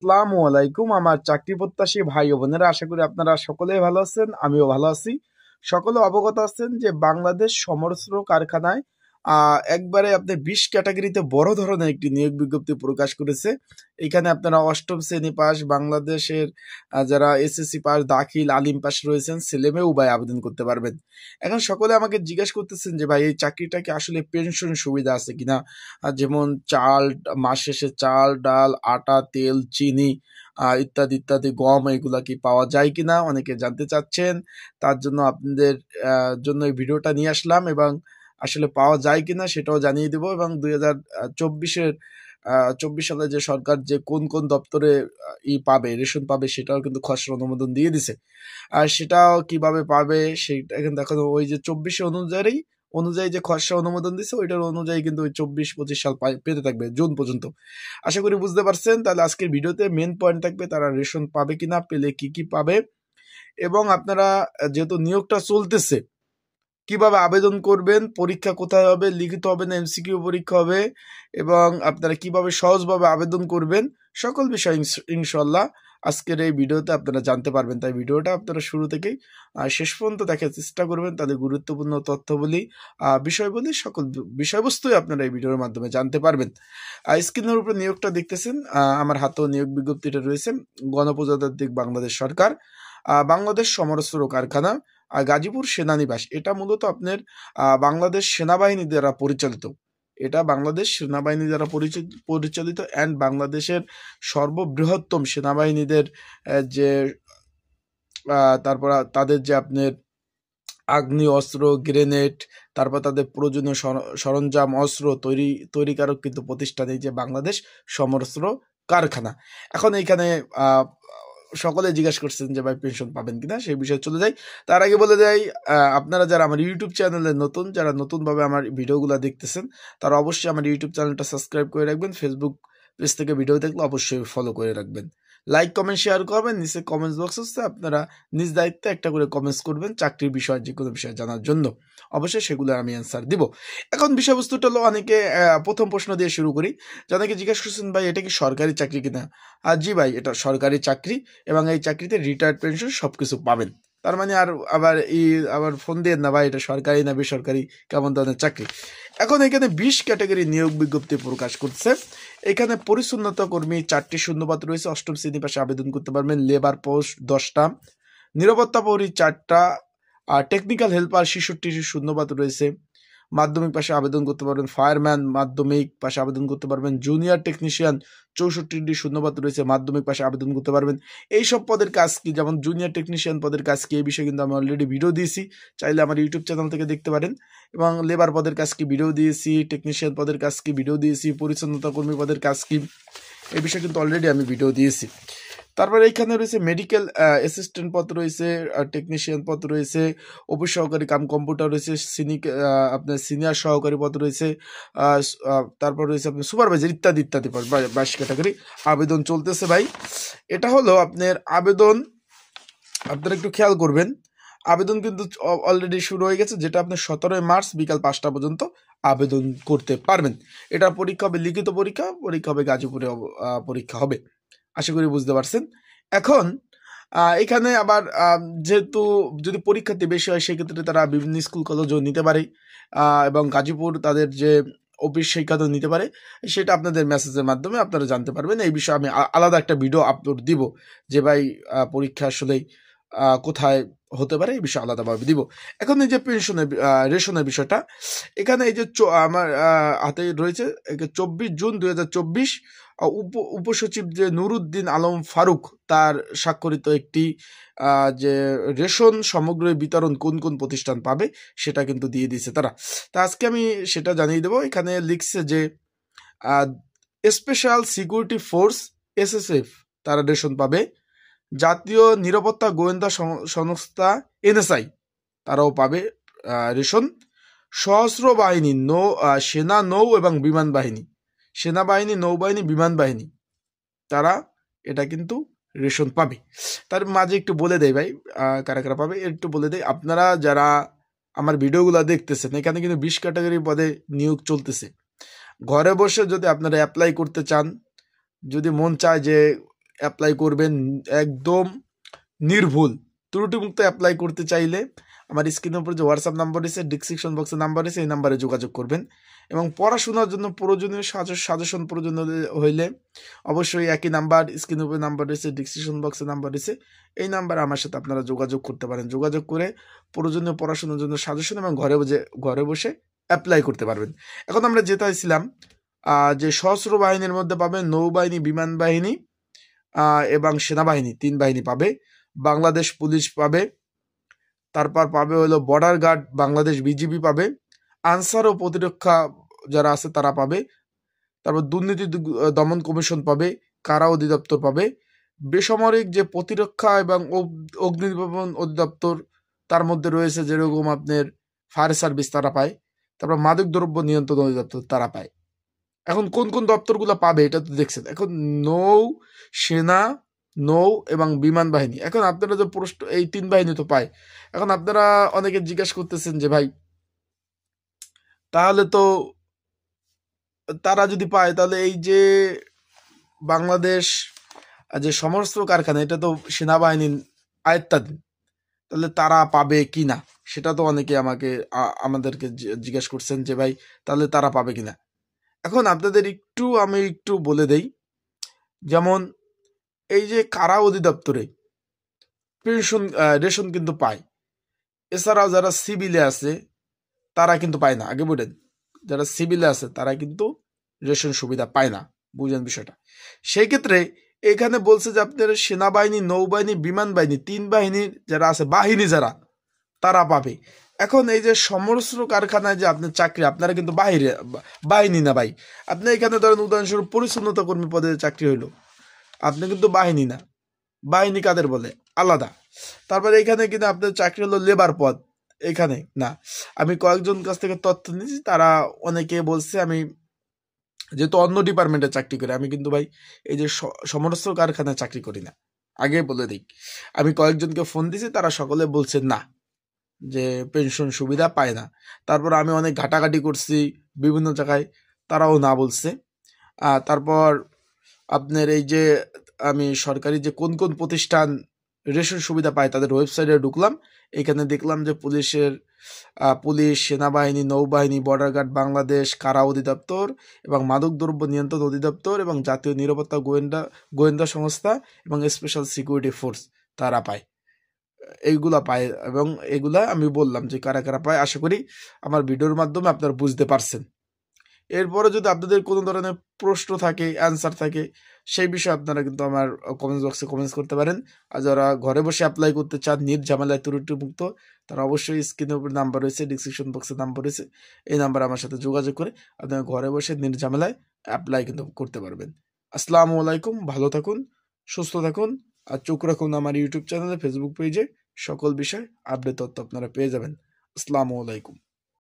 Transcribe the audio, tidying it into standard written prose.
আসসালামু আলাইকুম আমার চাকরি প্রত্যাশী ভাই ও বোনেরা, আশা করি আপনারা সকলেই ভালো আছেন। আমিও ভালো আছি। সকলে অবগত আছেন যে বাংলাদেশ সমরস্ত্র কারখানায় একবারে আপনার 20 ক্যাটাগরিতে বড় ধরনের একটি নিয়োগ বিজ্ঞপ্তি প্রকাশ করেছে। এখানে আপনারা অষ্টম শ্রেণী পাস, বাংলাদেশের যারা এসএসসি পাস, দাখিল, আলিম পাস রয়েছেন, ছেলেমেয়ে উভয় আবেদন করতে পারবেন। এখন সকলে আমাকে জিজ্ঞেস করতেছেন যে ভাই এই চাকরিটা কি আসলে পেনশন সুবিধা আছে কিনা, যেমন চাল, মাস শেষে চাল, ডাল, আটা, তেল, চিনি ইত্যাদি ইত্যাদি, গম, এগুলা কি পাওয়া যায় কিনা অনেকে জানতে চাচ্ছেন। তার জন্য আপনাদের জন্য এই ভিডিওটা নিয়ে আসলাম, এবং আসলে পাওয়া যায় কিনা সেটাও জানিয়ে দেব। এবং 2024-এর 24 সালে যে সরকার যে কোন কোন দপ্তরে পাবে, রেশন পাবে, সেটাও কিন্তু খসড়া অনুমোদন দিয়ে দিছে। আর সেটাও কিভাবে পাবে সেটা কিন্তু এখন ওই যে 24 অনুযায়ী যে খসড়া অনুমোদন দিচ্ছে, ওইটার অনুযায়ী কিন্তু ওই 24-25 সাল পেতে থাকবে জুন পর্যন্ত। আশা করি বুঝতে পারছেন। তাহলে আজকের ভিডিওতে মেন পয়েন্ট থাকবে তারা রেশন পাবে কিনা, পেলে কি কি পাবে, এবং আপনারা যেহেতু নিয়োগটা চলতেছে কিভাবে আবেদন করবেন, পরীক্ষা কোথায় হবে, লিখিত হবে না এমসিকিউ পরীক্ষা হবে, এবং আপনারা কিভাবে সহজভাবে আবেদন করবেন, সকল বিষয় ইনশাল্লাহ আজকের এই ভিডিওতে আপনারা জানতে পারবেন। তাই ভিডিওটা আপনারা শুরু থেকেই শেষ পর্যন্ত দেখার চেষ্টা করবেন। তাদের গুরুত্বপূর্ণ তথ্যবলী, বিষয়বলী, সকল বিষয়বস্তুই আপনারা এই ভিডিওর মাধ্যমে জানতে পারবেন। স্ক্রিনের উপরে নিয়োগটা দেখতেছেন, আমার হাতেও নিয়োগ বিজ্ঞপ্তিটা রয়েছে। গণপ্রজাতান্ত্রিক বাংলাদেশ সরকার, বাংলাদেশ সমরস্ত্র কারখানা, গাজীপুর সেনানিবাস। এটা মূলত আপনার বাংলাদেশ সেনাবাহিনী দ্বারা পরিচালিত। এটা বাংলাদেশ সেনাবাহিনী দ্বারা পরিচালিত অ্যান্ড বাংলাদেশের সর্ববৃহত্তম সেনাবাহিনীদের যে তারপর তাদের যে আপনার আগ্নি অস্ত্র, গ্রেনেড, তারপর তাদের প্রয়োজনীয় সরঞ্জাম, অস্ত্র তৈরিকারক কিন্তু প্রতিষ্ঠান এই যে বাংলাদেশ সমরস্ত্র কারখানা। এখন এইখানে সকলে জিজ্ঞাসা করছেন যে ভাই পেনশন পাবেন কিনা, সেই বিষয়ে চলে যাই। তার আগে বলে যাই, আপনারা যারা আমার ইউটিউব চ্যানেলে নতুন, যারা নতুনভাবে আমার ভিডিওগুলো দেখতেছেন, তারা অবশ্যই আমার ইউটিউব চ্যানেলটা সাবস্ক্রাইব করে রাখবেন। ফেসবুক পেজ থেকে ভিডিও দেখলে অবশ্যই ফলো করে রাখবেন। লাইক, কমেন্ট, শেয়ার করবেন। নিচে কমেন্টস বক্স আছে, আপনারা নিজ দায়িত্বে একটা করে কমেন্টস করবেন চাকরির বিষয়, যে কোনো বিষয় জানার জন্য। অবশ্যই সেগুলো আমি অ্যান্সার দিব। এখন বিষয়বস্তুটা হলো, অনেকে প্রথম প্রশ্ন দিয়ে শুরু করি। অনেকে জিজ্ঞাসা করছেন ভাই এটা কি সরকারি চাকরি কিনা। জি ভাই, এটা সরকারি চাকরি, এবং এই চাকরিতে রিটায়ার্ড পেনশন সবকিছু পাবেন। তার মানে আবার ফোন দিয়ে না ভাই এটা সরকারি না বেসরকারি, কেমন ধরনের চাকরি। এখন এখানে 20 ক্যাটাগরি নিয়োগ বিজ্ঞপ্তি প্রকাশ করছে। এখানে পরিচ্ছন্নতা কর্মী 4টি শূন্যপদ রয়েছে, অষ্টম শ্রেণী পাশে আবেদন করতে পারবেন। লেবার পোস্ট 10টা, নিরাপত্তা প্রহরী 4টা, আর টেকনিক্যাল হেল্পার 66টি শূন্যপদ রয়েছে। মাধ্যমিক পাশে আবেদন করতে পারবেন। ফায়ারম্যান মাধ্যমিক পাশে আবেদন করতে পারবেন। জুনিয়র টেকনিশিয়ান 64টি শূন্যপদ রয়েছে, মাধ্যমিক পাশে আবেদন করতে পারবেন। এইসব পদের কাজ কি, যেমন জুনিয়র টেকনিশিয়ান পদের কাজ কি, এই বিষয়ে কিন্তু আমি অলরেডি ভিডিও দিয়েছি, চাইলে আমার ইউটিউব চ্যানেল থেকে দেখতে পারেন। এবং লেবার পদের কাজ কি ভিডিও দিয়েছি, টেকনিশিয়ান পদের কাজ কি ভিডিও দিয়েছি, পরিচ্ছন্নতা কর্মী পদের কাজ কি, এই বিষয়ে কিন্তু অলরেডি আমি ভিডিও দিয়েছি। তারপরে এইখানে রয়েছে মেডিকেল অ্যাসিস্ট্যান্ট পদ রয়েছে, টেকনিশিয়ান পদ রয়েছে, অফিস সহকারী কাম কম্পিউটার রয়েছে, আপনার সিনিয়র সহকারী পদ রয়েছে, তারপর রয়েছে আপনার সুপারভাইজার ইত্যাদি ইত্যাদি পদ, 22 ক্যাটাগরি আবেদন চলতেছে ভাই। এটা হলো আপনার আবেদন, আপনারা একটু খেয়াল করবেন। আবেদন কিন্তু অলরেডি শুরু হয়ে গেছে, যেটা আপনার 17 মার্চ বিকাল 5টা পর্যন্ত আবেদন করতে পারবেন। এটা পরীক্ষা হবে লিখিত পরীক্ষা হবে গাজীপুরে পরীক্ষা হবে। আশা করি বুঝতে পারছেন। এখন এখানে আবার যেহেতু যদি পরীক্ষার্থী বেশি হয়, সেক্ষেত্রে তারা বিভিন্ন স্কুল কলেজও নিতে পারে, এবং গাজীপুর তাদের যে অফিস সেইখানেও নিতে পারে। সেটা আপনাদের মেসেজের মাধ্যমে আপনারা জানতে পারবেন। এই বিষয়ে আমি আলাদা একটা ভিডিও আপলোড দিব, যে ভাই পরীক্ষা আসলেই কোথায় হতে পারে, এই বিষয়ে আলাদাভাবে দিব। এখন এই যে রেশনের বিষয়টা, এখানে এই যে আমার হাতে রয়েছে 24 জুন 2024 উপসচিব যে নুরুদ্দিন আলম ফারুক, তার স্বাক্ষরিত একটি যে রেশন সমগ্র বিতরণ কোন কোন প্রতিষ্ঠান পাবে সেটা কিন্তু দিয়ে দিয়েছে তারা। তা আজকে আমি সেটা জানিয়ে দেবো। এখানে লিখছে যে স্পেশাল সিকিউরিটি ফোর্স এসএসএফ তারা রেশন পাবে। জাতীয় নিরাপত্তা গোয়েন্দা সংস্থা এনএসআই তারাও পাবে রেশন। সশস্ত্র বাহিনী, সেনা, নৌ এবং বিমান বাহিনী, সেনাবাহিনী, নৌবাহিনী, বিমান বাহিনী, তারা এটা কিন্তু রেশন পাবে। তার মাঝে একটু বলে দেয় ভাই কারা কারা পাবে, একটু বলে দেয়। আপনারা যারা আমার ভিডিওগুলো দেখতেছেন, এখানে কিন্তু 20 ক্যাটাগরি পদে নিয়োগ চলতেছে। ঘরে বসে যদি আপনারা অ্যাপ্লাই করতে চান, যদি মন চায় যে অ্যাপ্লাই করবেন একদম নির্ভুল ত্রুটিমুক্ত। অ্যাপ্লাই করতে চাইলে আমার স্ক্রিনের উপর যে হোয়াটসঅ্যাপ নাম্বার রয়েছে, ডিসক্রিপশন বক্সের নাম্বার রয়েছে, এই নাম্বারে যোগাযোগ করবেন। এবং পড়াশোনার জন্য প্রয়োজনীয় সাজেশন প্রয়োজন হইলে অবশ্যই একই নাম্বার, স্ক্রিনের উপর নাম্বার রয়েছে, ডিসক্রিপশন বক্সের নাম্বার রয়েছে, এই নাম্বারে আমার সাথে আপনারা যোগাযোগ করতে পারেন। যোগাযোগ করে প্রয়োজনীয় পড়াশোনার জন্য সাজেশন এবং ঘরে বসে অ্যাপ্লাই করতে পারবেন। এখন আমরা যেতে চাইছিলাম যে সশস্ত্র বাহিনীর মধ্যে পাবেন নৌবাহিনী, বিমান বাহিনী এবং সেনাবাহিনী, 3 বাহিনী পাবে। বাংলাদেশ পুলিশ পাবে, তারপর পাবে হলো বর্ডার গার্ড বাংলাদেশ বিজিবি পাবে, আনসার ও প্রতিরক্ষা যারা আছে তারা পাবে, তারপর দুর্নীতি দমন কমিশন পাবে, কারা অধিদপ্তর পাবে, বেসামরিক যে প্রতিরক্ষা এবং অগ্নি নির্বাপন অধিদপ্তর তার মধ্যে রয়েছে যেরকম আপনার ফায়ার সার্ভিস তারা পায়, তারপর মাদক দ্রব্য নিয়ন্ত্রণ অধিদপ্তর তারা পায়। এখন কোন কোন দপ্তরগুলো পাবে এটা তো দেখছেন। এখন সেনা, নৌ এবং বিমান বাহিনী, এখন আপনারা যে প্রশ্ন, এই 3 বাহিনী তো পায়। এখন আপনারা অনেকে জিজ্ঞাসা করতেছেন যে ভাই তাহলে তো তারা যদি পায় তাহলে এই যে বাংলাদেশ যে সমস্ত কারখানা এটা তো সেনাবাহিনীর আয়ত্তাধীন, তাহলে তারা পাবে কি না সেটা তো অনেকে আমাদেরকে জিজ্ঞাসা করছেন যে ভাই তাহলে তারা পাবে কিনা। এখন আপনাদের আমি একটু বলে দেই, যেমন এই যে কারা অধিদপ্তরে রেশন কিন্তু পায়। এছাড়াও যারা সিভিলে আছে তারা কিন্তু পায় না। আগে বলেন, যারা সিভিলে আছে তারা কিন্তু রেশন সুবিধা পায় না, বুঝেন বিষয়টা। সেই ক্ষেত্রে এখানে বলছে যে আপনার সেনাবাহিনী, নৌবাহিনী, বিমান বাহিনী, 3 বাহিনীর যারা আছে, বাহিনী যারা, তারা পাবে। এখন এই যে সমস্ত কারখানায় যে আপনার চাকরি, আপনারা কিন্তু বাহিনী না ভাই। আপনি এখানে ধরেন উদাহরণস্বরূপ পরিচ্ছন্নতা কর্মী পদে চাকরি হইলো, আপনি কিন্তু বাহিনী না। বাহিনী কাদের বলে? আলাদা। তারপরে এখানে কিন্তু আপনার চাকরি হলো লেবার পদ, এখানে না। আমি কয়েকজন কাছ থেকে তথ্য নিয়েছি, তারা অনেকে বলছে আমি যেহেতু অন্য ডিপার্টমেন্টে চাকরি করি, আমি কিন্তু ভাই এই যে সমস্ত কারখানায় চাকরি করি না, আগে বলে দিই। আমি কয়েকজনকে ফোন দিয়েছি, তারা সকলে বলছে না, যে পেনশন সুবিধা পায় না। তারপর আমি অনেক ঘাটাঘাটি করছি বিভিন্ন জায়গায়, তারাও না বলছে। তারপর আপনার এই যে আমি সরকারি যে কোন কোন প্রতিষ্ঠান রেশন সুবিধা পায় তাদের ওয়েবসাইটে ঢুকলাম, এখানে দেখলাম যে পুলিশ, সেনাবাহিনী, নৌবাহিনী, বর্ডার গার্ড বাংলাদেশ, কারা অধিদপ্তর এবং মাদক দ্রব্য নিয়ন্ত্রণ অধিদপ্তর এবং জাতীয় নিরাপত্তা গোয়েন্দা সংস্থা এবং স্পেশাল সিকিউরিটি ফোর্স তারা পায়, এইগুলা পায়। এবং এগুলা আমি বললাম যে কারা কারা পায়। আশা করি আমার ভিডিওর মাধ্যমে আপনারা বুঝতে পারছেন। এরপরে যদি আপনাদের কোনো ধরনের প্রশ্ন থাকে, অ্যান্সার থাকে, সেই বিষয়ে আপনারা কিন্তু আমার কমেন্টস বক্সে কমেন্টস করতে পারেন। আর যারা ঘরে বসে অ্যাপ্লাই করতে চান নির্ঝামেলায় ত্রুটিমুক্ত, তারা অবশ্যই স্ক্রিনের উপর নাম্বার রয়েছে, ডিসক্রিপশন বক্সের নাম্বার রয়েছে, এই নাম্বারে আমার সাথে যোগাযোগ করে আপনারা ঘরে বসে নির্ঝামেলায় অ্যাপ্লাই কিন্তু করতে পারবেন। আসসালামু আলাইকুম, ভালো থাকুন, সুস্থ থাকুন, আর চোখ রাখুন আমার ইউটিউব চ্যানেলে, ফেসবুক পেজে, সকল বিষয় আপডেট তথ্য আপনারা পেয়ে যাবেন। আসসালামু আলাইকুম।